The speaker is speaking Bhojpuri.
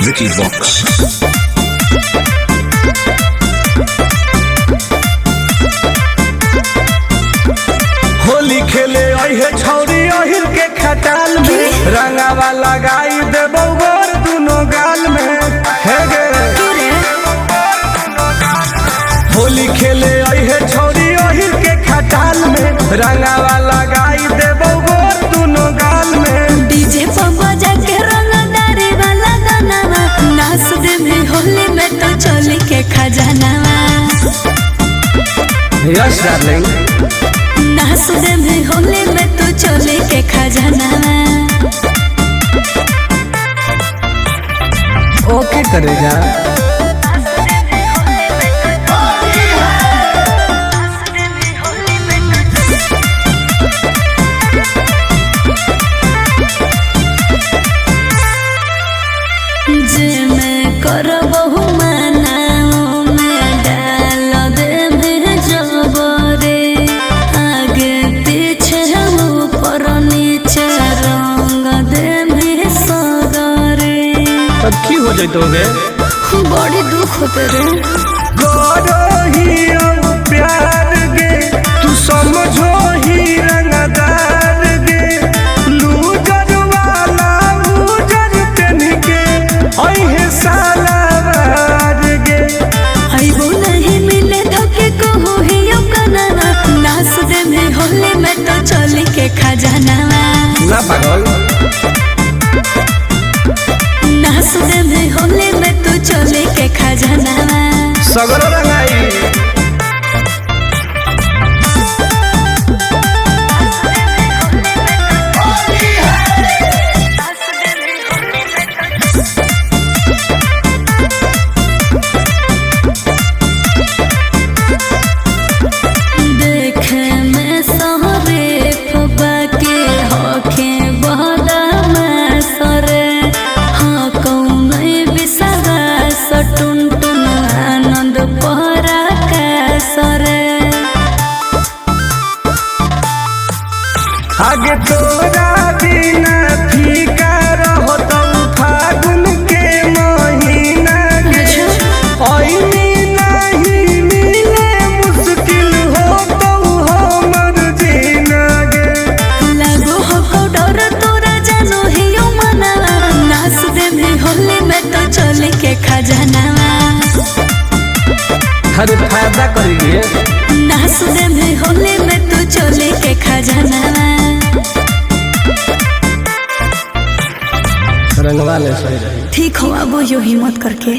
Vicky Vox. होली खेले अहे छौरी अहिर के खटाल में रंगावा लगाई देबो गोर दुनो गाल में हे गे होली खेले अहे छौरी अहिर के खटाल में रंगावा लगाई देबो गोर दुनो गाल में डीजे पर बजा के रंगदारी वाला गाना नाच दे में होली में तो चोली के खजानावा यस डार्लिंग नाच दे में होली में तो चोली के खजानावा ओके करेगा जे मैं करबहु मनाओ में डाल दे में जबरे आगे पीछे ऊपर नीचे रंग दे में सगरे अब की हो जाई तोगे बड़ी दुख होते रे गोरो ही प्यार गे तू समझो ही रंगदार गे लूजर वाला लूजर तन के अहे साला बार गे आइबो नहीं मिले धोखे को हो ही कनाना नाच दे में होली में तो चोली के खजानावा ना पागल नाच दे में होली में तो चोली के खजानावा सगरो रंगाई देखे में सहरे फबा के होखे बहदा में सरे हाँ कौन बिसरा सटुन टुन आनंद पहरा का सरे आगे तोरा बिना फीका रहो तो फागुन के महीना गे ओइनी नहीं मिले मुश्किल हो तो हमर जीना गे लागो हो डर तोरा जानो ही मनावा नाच दे में होली में तो चोली के खजानावा हर फायदा करिए नाच दे में होली में तो चोली के खजानावा रंगवा ले सही रही ठीक हो अब यो हिम्मत करके